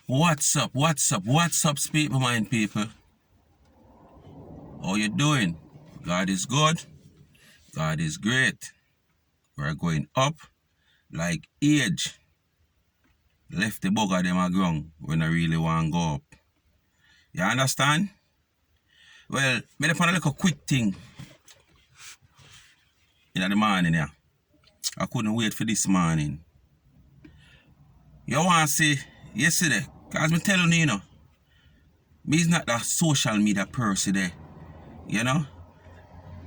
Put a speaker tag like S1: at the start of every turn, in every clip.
S1: What's up? What's up, Speak My Mind people? How you doing? God is good. God is great. We're going up like age. Left the bugger them a ground when I really want to go up. You understand? Well, me dey find a little quick thing in the morning yeah. I couldn't wait for this morning. You want to see yesterday? Cause me telling you, me is not that social media person there. You know?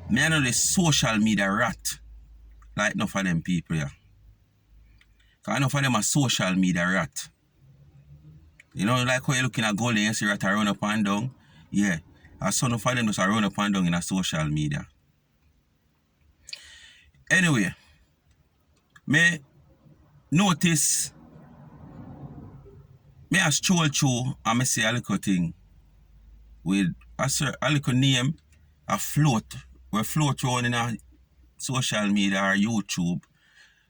S1: Me I know the social media rat. Like enough of them people, yeah. Cause enough of them are social media rat. You know, like how you're looking at gold and you see rat run up and down. Yeah. And some of them just run up and down in a social media. Anyway, me notice me a stroll through and me see a little thing with a little name, a float. We float around in a social media or YouTube.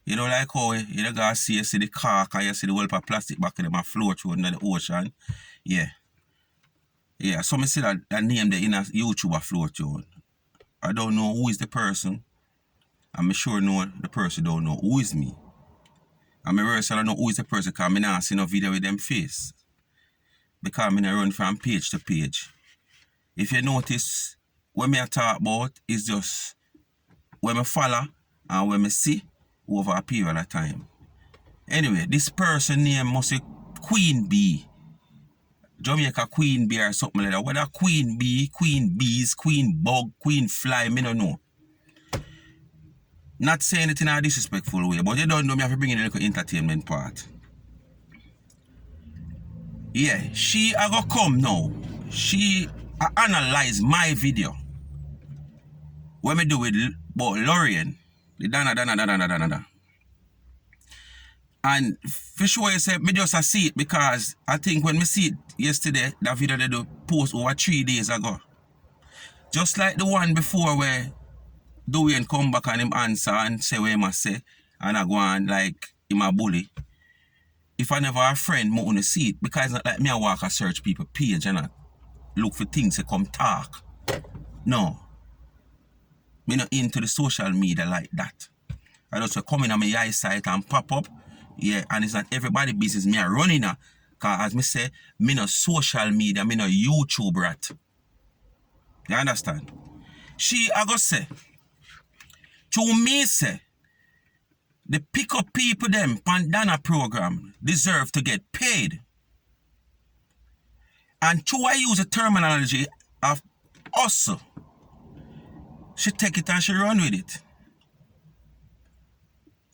S1: You know, like how you guys see, you see the cork and you see the whole of plastic back in them a float around in the ocean. Yeah. Yeah, so me see that name there in a YouTube a float around. I don't know who is the person. I'm sure know the person don't know who is me. And I don't know who is the person because I not see no video with them face. Because I run from page to page. If you notice, what I talk about is just when I follow and when I see over a period of time. Anyway, this person name must be Queen Bee. Jamaica Queen Bee or something like that. Whether Queen Bee, Queen Bees, Queen Bug, Queen Fly, me don't know. Not saying it in a disrespectful way, but you don't know me have to bring in a little entertainment part. Yeah, she a go come now. She analyze my video. What me do with Lorraine, the Donna. And for sure you say, me just see it because I think when me see it yesterday, that video they do post over 3 days ago. Just like the one before where Dwayne come back and him answer and say what he must say, and I go on like him a bully. If I never have a friend, I want to see it because it's not like me I walk and search people page and I look for things to come talk. No. Me not into the social media like that. I just come in on my eyesight and pop up. Yeah, and it's not everybody business me a running now. Cause as me say, me no social media, me no YouTube rat. You understand? She I go say, to me say, the pick up people them Donna program deserve to get paid. And to I use the terminology of hustle. She take it and she run with it.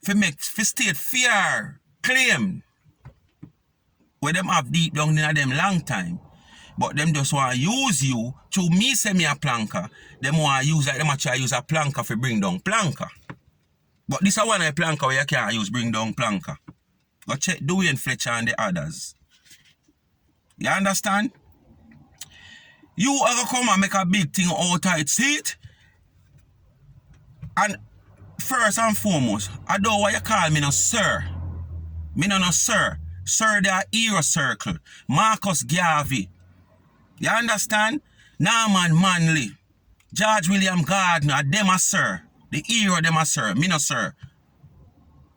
S1: For state fear claim where them have deep down in them long time. But them just want to use you to me say me a planker. Them want to use like them actually use a planker for bring down planker. But this is one of the planker where you can't use bring down planker. Go check Dwayne Fletcher and the others. You understand? You are going to come and make a big thing out of it, see it? And first and foremost, I don't know why you call me no sir. Me no sir. Sir, they are hero circle. Marcus Garvey. You understand? Norman Manley. George William Gardner. Them a sir. The hero them a sir. Me no sir.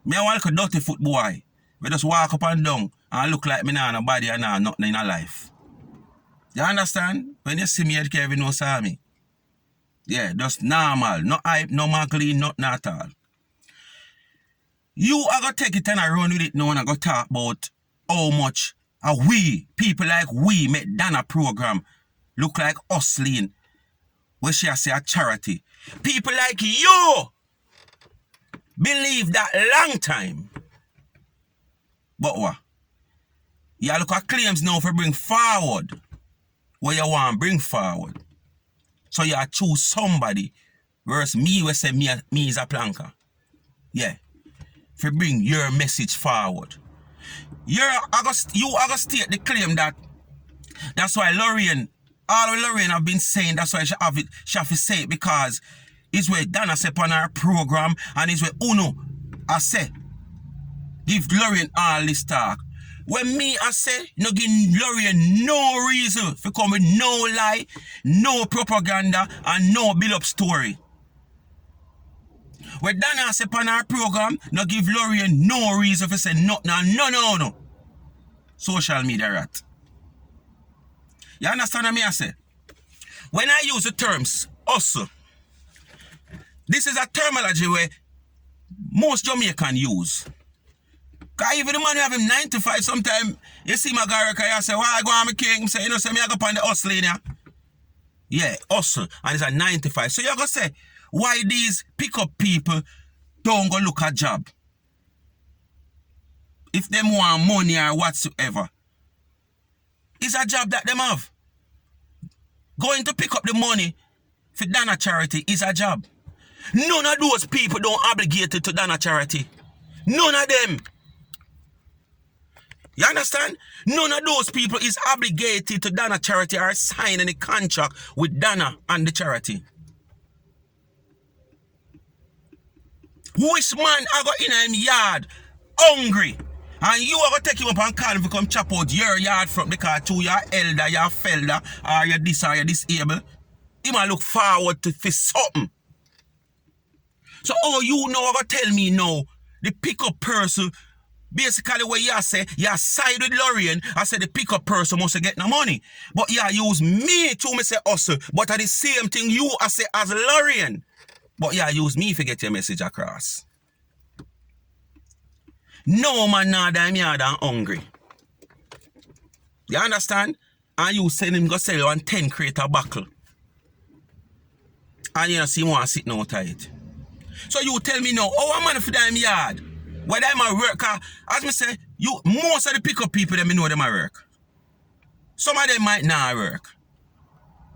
S1: Me a walk a dirty foot boy. We just walk up and down and look like me nah no body and nah nothing in a life. You understand? When you see me, you can't even know saw me. Yeah, just normal. No hype, no muggling, nothing at all. You are going to take it and I run with it now and I go talk about how much people like we make Donna program look like hustling. Where she say a charity. People like you believe that long time. But what? You look at claims now for bring forward what you want to bring forward. So you choose somebody versus me who say me is a planker. Yeah. For bring your message forward. You are going to state the claim that that's why Lorraine, all of Lorraine have been saying that's why she have to say it because it's where Donna say on her program and it's where Uno I say give Lorraine all this talk. When me I say, no give Lorraine no reason for come with no lie, no propaganda, and no build-up story. When Donna say on our program, no give Lorraine no reason for say nothing, no. Social media rat. You understand what me I say? When I use the terms hustle, this is a terminology where most Jamaican use. Because even the man who have him 9 to 5, sometimes you see my guy and you say, why I go on my king? Say, you know, say me I go on the hustling here. Yeah, hustle. And it's a 9 to 5. So you're going to say, why these pick-up people don't go look at job? If them want money or whatsoever. It's a job that them have. Going to pick up the money for Donna charity is a job. None of those people don't obligated to Donna charity. None of them. You understand? None of those people is obligated to Donna charity or signing a contract with Donna and the charity. Which man I got in him yard hungry and you are going to take him up and call him to come chop out your yard from because to your elder, your felder, or your this or your disabled. He might look forward to for something. So you know what tell me now, the pickup person, basically what you say, you side with Lorraine, I say the pickup person must get no money. But you use me to me say hustle, but at the same thing you I say as Lorraine. But you use me to get your message across. No man now damn yard and hungry. You understand? And you send him go sell you on 10 crate of buckle. And you know see one sitting out of it. So you tell me now, oh a man for them yard. Where them a work, as me say, most of the pickup people them know them a work. Some of them might not work.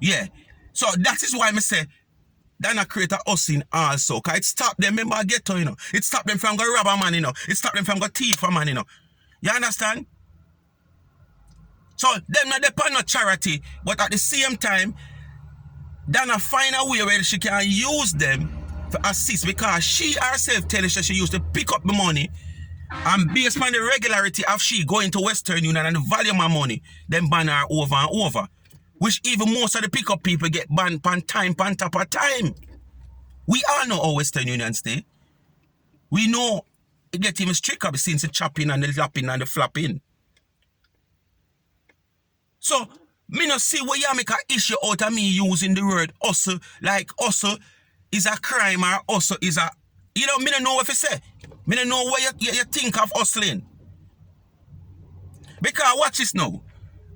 S1: Yeah. So that is why me say Donna create a hustling also. Cause it stop them, remember ghetto, you know. It stop them from go rob a man, you know. It stop them from go thief a man, you know. You understand? So them not depend on charity, but at the same time, Donna find a way where she can use them to assist because she herself tells she used to pick up the money and based on the regularity of she going to Western Union and the volume of money, then ban her over and over. Which even most of the pickup people get banned pan time, pan top of time. We all know how Western Union stay. We know it get even stricter since the chopping and the lapping and the flapping. So, me no see where you make an issue out of me using the word hustle, like hustle is a crime or hustle is a... You know, me don't know what to say. Me don't know what you think of hustling. Because watch this now.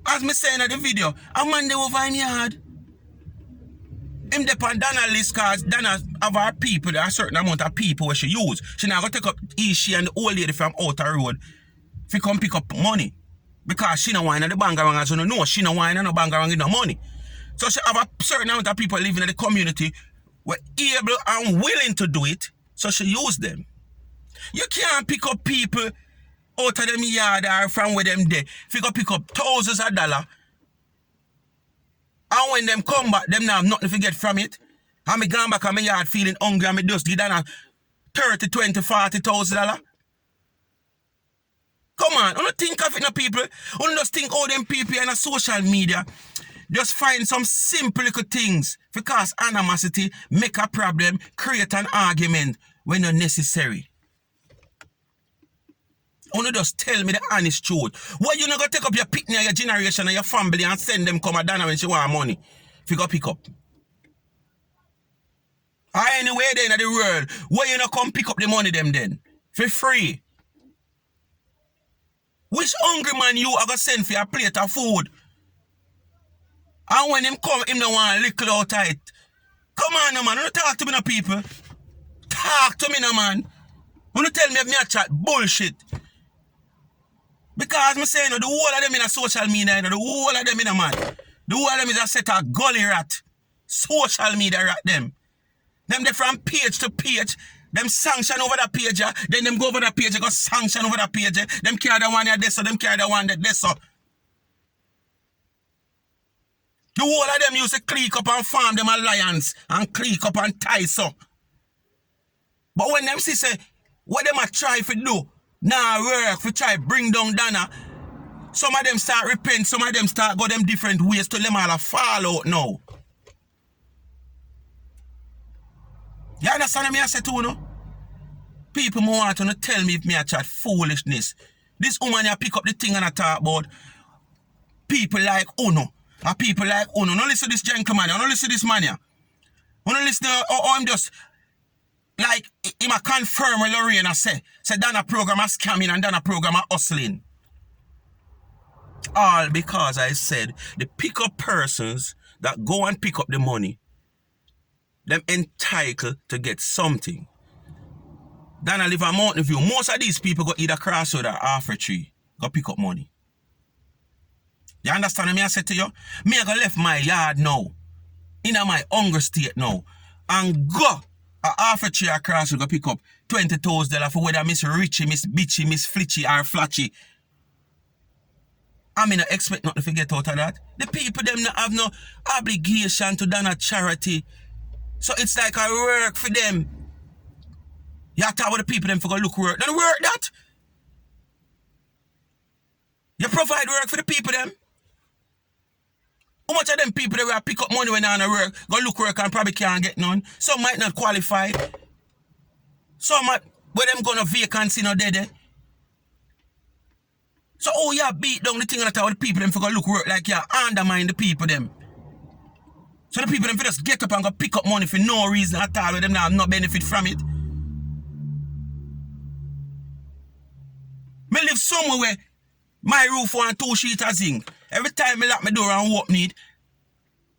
S1: As me saying in the video, a man they over in yard. Him depend Donna list cause Donna have her people, there are a certain amount of people where she use. She now go take up she and the old lady from outer road if come pick up money. Because she no wine at the bangarang as you know, she no wine and no bangarang in no money. So she have a certain amount of people living in the community were able and willing to do it, so she use them. You can't pick up people out of them yard or from where them there. If you go pick up thousands of dollars, and when them come back, them now have nothing to get from it. And me gone back on my yard feeling hungry and me just give them a 30, 20, 40,000 dollars. Come on, I don't think of it, no people. I don't just think all them people in the social media just find some simple little things to cause animosity, make a problem, create an argument when not necessary. Only just tell me the honest truth. Why you not gonna take up your picnic, your generation and your family and send them come a Donna when she want money? If you go pick up. Or anywhere then in the world, why you not come pick up the money them then? For free. Which hungry man you are gonna send for a plate of food? And when him come, him don't want a little out of it. Come on, no man, don't talk to me, no people. Talk to me, no man. Don't tell me if me a chat bullshit. Because me say, you know, the whole of them in a social media, you know, the whole of them in a man. The whole of them is a set of gully rat. Social media rat them. Them they from page to page. Them sanction over the page, then them go over the page, go sanction over the page. Them carry the one there, so them carry the one there, so. The whole of them used to click up and farm them alliance and click up and tie so. But when them see say, what them a try to do, now work for try bring down Donna, Some of them start repent, some of them start go them different ways to them all a fall out now. You understand what I say to you, no? People more want to tell me if me a chat foolishness. This woman here pick up the thing and I talk about people like Uno. Or people like Uno. No listen to this gentleman. No listen to this man here. No listen to I'm just like him a confirm what Lorena say. Say Donna program a scamming and Donna program a hustling. All because I said the pick up persons that go and pick up the money, them entitled to get something. Donna live a Mountain View. Most of these people go either Crossroad or Halfway Tree. Go pick up money. You understand what I say to you? Me I go left my yard now. In my hunger state now. And go a Halfway Tree or Crossroad go pick up $20,000 for whether Miss Richie, Miss Bitchy, Miss Flitchy or Flatchy. I mean, I expect nothing to get out of that. The people them not have no obligation to done a charity. So it's like I work for them. You talk about the people them for go look work. Don't work that. You provide work for the people them. How much of them people that will pick up money when they're on work, go look work and probably can't get none. Some might not qualify. Some might, where them gonna vacancy no dead. So yeah, beat down the thing that the people them for go look work like you undermine the people them. So the people them for just get up and go pick up money for no reason at all, where them now have no benefit from it. Me live somewhere where my roof want 2 sheets of zinc. Every time I lock my door and open it,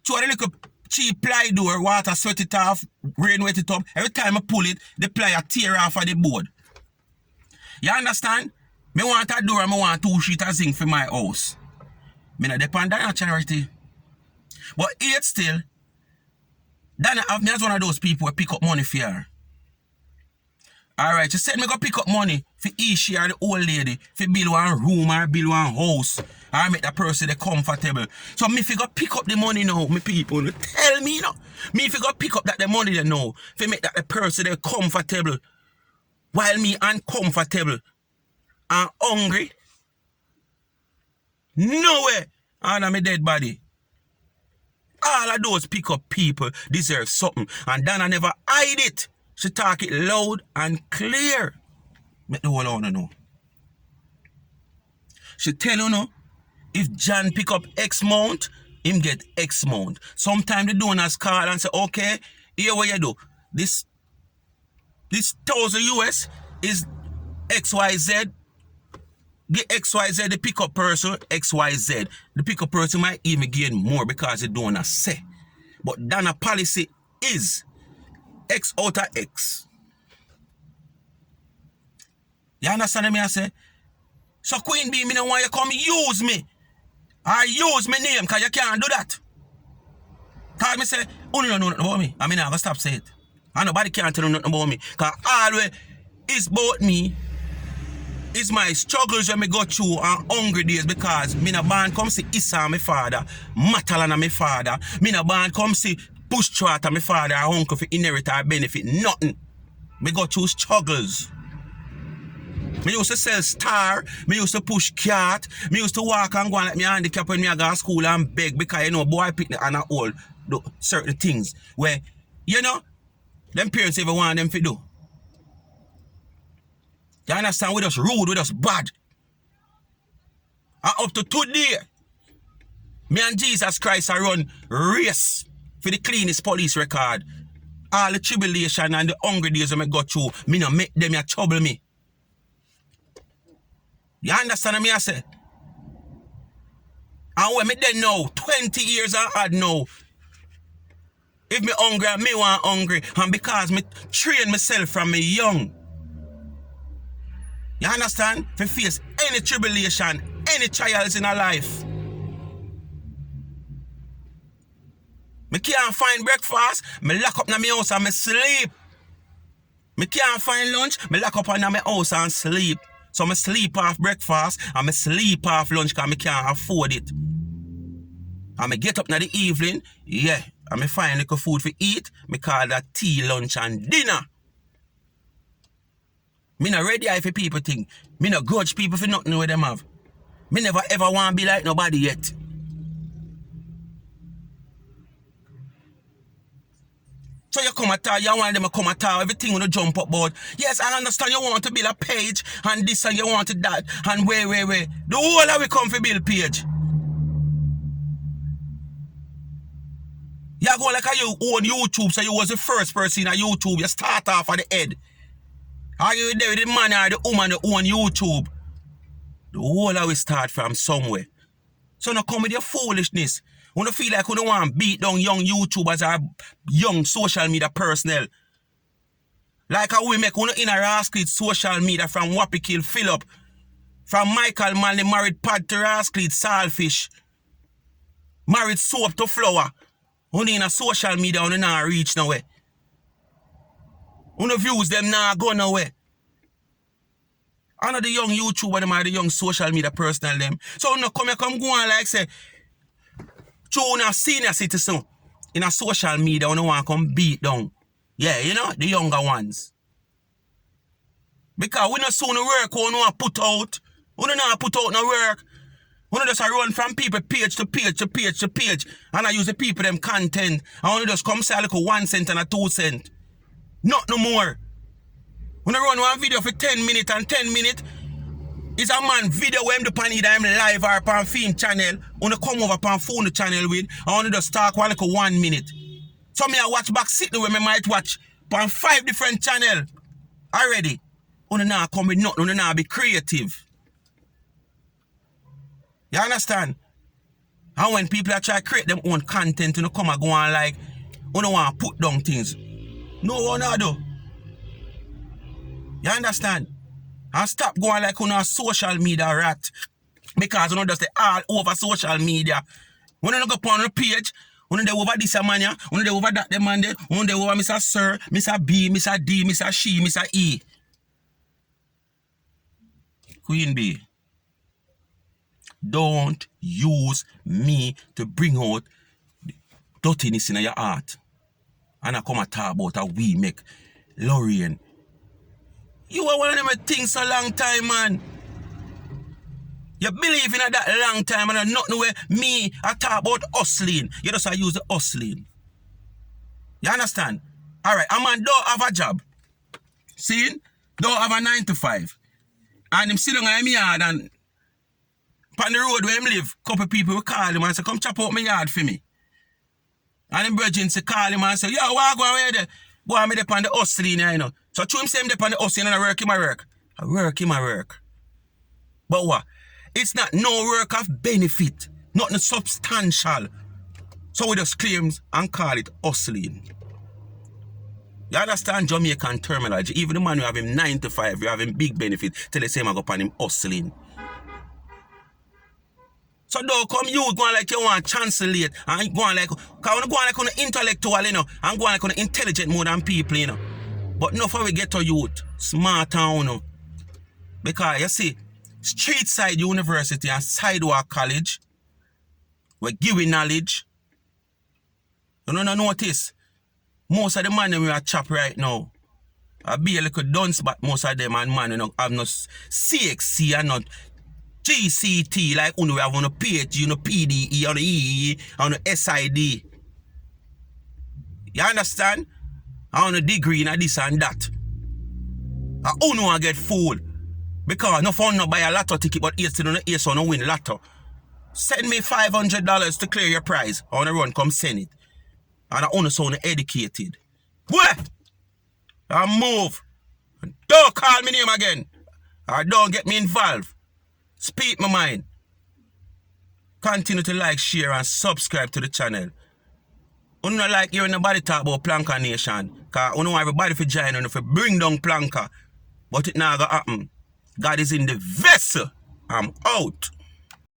S1: so the little cheap ply door, water sweat it off, rain wet it up. Every time I pull it, the ply tear off of the board. You understand? Me want a door and I want 2 sheets of zinc for my house. Me not depend on that charity. But yet still, Donna have me as one of those people who pick up money for her. Alright, she said me go pick up money for each year the old lady, for build one room or build one house, or make that person they comfortable. So me fi go pick up the money now, me people. Tell me now. Me fi go pick up that the money they know, for make that the person they comfortable. While me uncomfortable and hungry. No way. And I'm a dead body. All of those pick up people deserve something. And Donna never hide it. She talk it loud and clear. Make the whole owner know. She tell you know, if John pick up X amount, him get X amount. Sometimes the donors call and say, okay, here what you do. This 1,000 US is XYZ. Get XYZ, the pick up person, XYZ. The pick up person might even gain more because the donor say. But Donna policy is X out of X. You understand me I say? So Queen Bee, me don't want you come use me. Or use my name, because you can't do that. Because me say, oh no, know nothing about me. I mean, I'm going to stop saying it. And nobody can't tell you nothing about me. Because always it's about me. It's my struggles when I go through and hungry days, because me no born come see Issa my father, Matalan my father. Me no born come see Push Trot my father or uncle for inherit or benefit. Nothing. Me go through struggles. Me used to sell star, me used to push cat, me used to walk and go on like me handicap when me I go to school and beg, because you know boy picnic and all do certain things where, you know, them parents ever want them to do. You understand? We just rude, we just bad. And up to today, me and Jesus Christ are run race for the cleanest police record. All the tribulation and the hungry days that I go through, me no make them trouble me. You understand what I say? And when me then know, 20 years I had now, if me hungry, me want hungry. And because me train myself from me young. You understand? To face any tribulation, any trials in our life. Me can't find breakfast, me lock up in my house and me sleep. Me can't find lunch, me lock up in my house and sleep. So me sleep off breakfast and me sleep off lunch because me can't afford it. And me get up in the evening, yeah, and me find little food for eat, me call that tea, lunch and dinner. Me not ready for people think. Me not grudge people for nothing where them have. Me never ever want to be like nobody yet. So you come at all, you want them to come at all, everything on the jump up board. Yes, I understand you want to build a page and this and you want to that and wait. The whole of we come for build page. You go like a you own YouTube, so you was the first person on YouTube. You start off at the head. Are you there with the man or the woman that own YouTube? The whole of we start from somewhere. So now come with your foolishness. You don't feel like you don't want to beat down young YouTubers or young social media personnel. Like how we make one in a rascally social media from Wappy Kill Philip, from Michael Manley married Pad to rascally Saltfish, married Soap to Flower. Only in a social media on not reach nowhere. On the views them now go nowhere. I know the young YouTuber them are the young social media personnel them. So no come go on like say through a senior citizen in a social media when you want to come beat down. Yeah, you know, the younger ones. Because we not soon work we want to put out. We don't put out no work. We don't just run from people page to page to page to page. And I use the people them content. And we just come say like 1 cent and a 2 cent. Not no more. When I run one video for 10 minutes and 10 minutes, is a man video where him depend either him live or upon film channel. When I come over upon phone channel with, I want to just talk one like 1 minute. So me I watch back sitting where me might watch upon 5 different channel already. When now come with nothing, when now be creative. You understand? And when people are trying to create them own content, you know, come and go on like, you don't want to put down things. No one do. You understand? And stop going like on a social media rat. Because you know just all over social media. When you go upon the page, when they over this man, when they over that man, when they over Mr. Sir, Mr. B, Mr. D, Mr. She, Mr. E. Queen B. Don't use me to bring out dirtiness in your heart. And I come and talk about how we make Lorraine. You are one of them things a long time, man. You believe in that long time and not know where me I talk about hustling. You just use the hustling. You understand? Alright, a man don't have a job. See? Don't have a 9 to 5. And him sit down in my yard and on the road where him live, couple people will call him and say, come chop out my yard for me. And him brethren say call him and say, yo, what go away there? Boy, I'm there on the hustling, you know. So to him say him there on the hustling and I work him a work. I work him a work. But what? It's not no work of benefit. Nothing substantial. So we just claims and call it hustling. You understand Jamaican terminology? Even the man who have him 9 to 5, you have him big benefit till they say him I go upon him hustling. So don't come you going like you want translate and going like, because when you go like on the intellectual, you know, and going like on the intelligent more than people, you know. But no for we get to youth, smart town, you know. Because you see, street side university and sidewalk college, we're giving knowledge. You know, notice, most of the man we are chop right now, I be a little dunce, but most of them and man, you know, have no CXC and not GCT, like we have on a PhD, on a PDE, on a EE, on a SID. You understand? On a degree in this and that. And who know I get fooled? Because no fun not buy a lotto ticket, but yes, to yes on a win lotto. Send me $500 to clear your prize. I want to run, come send it. And I only sound educated. What? I move. And don't call me name again. Or don't get me involved. Speak my mind. Continue to like, share, and subscribe to the channel. You don't like hearing nobody talk about Planka Nation. Because you know everybody for join and if bring down Planka. But it not gonna happen. God is in the vessel. I'm out.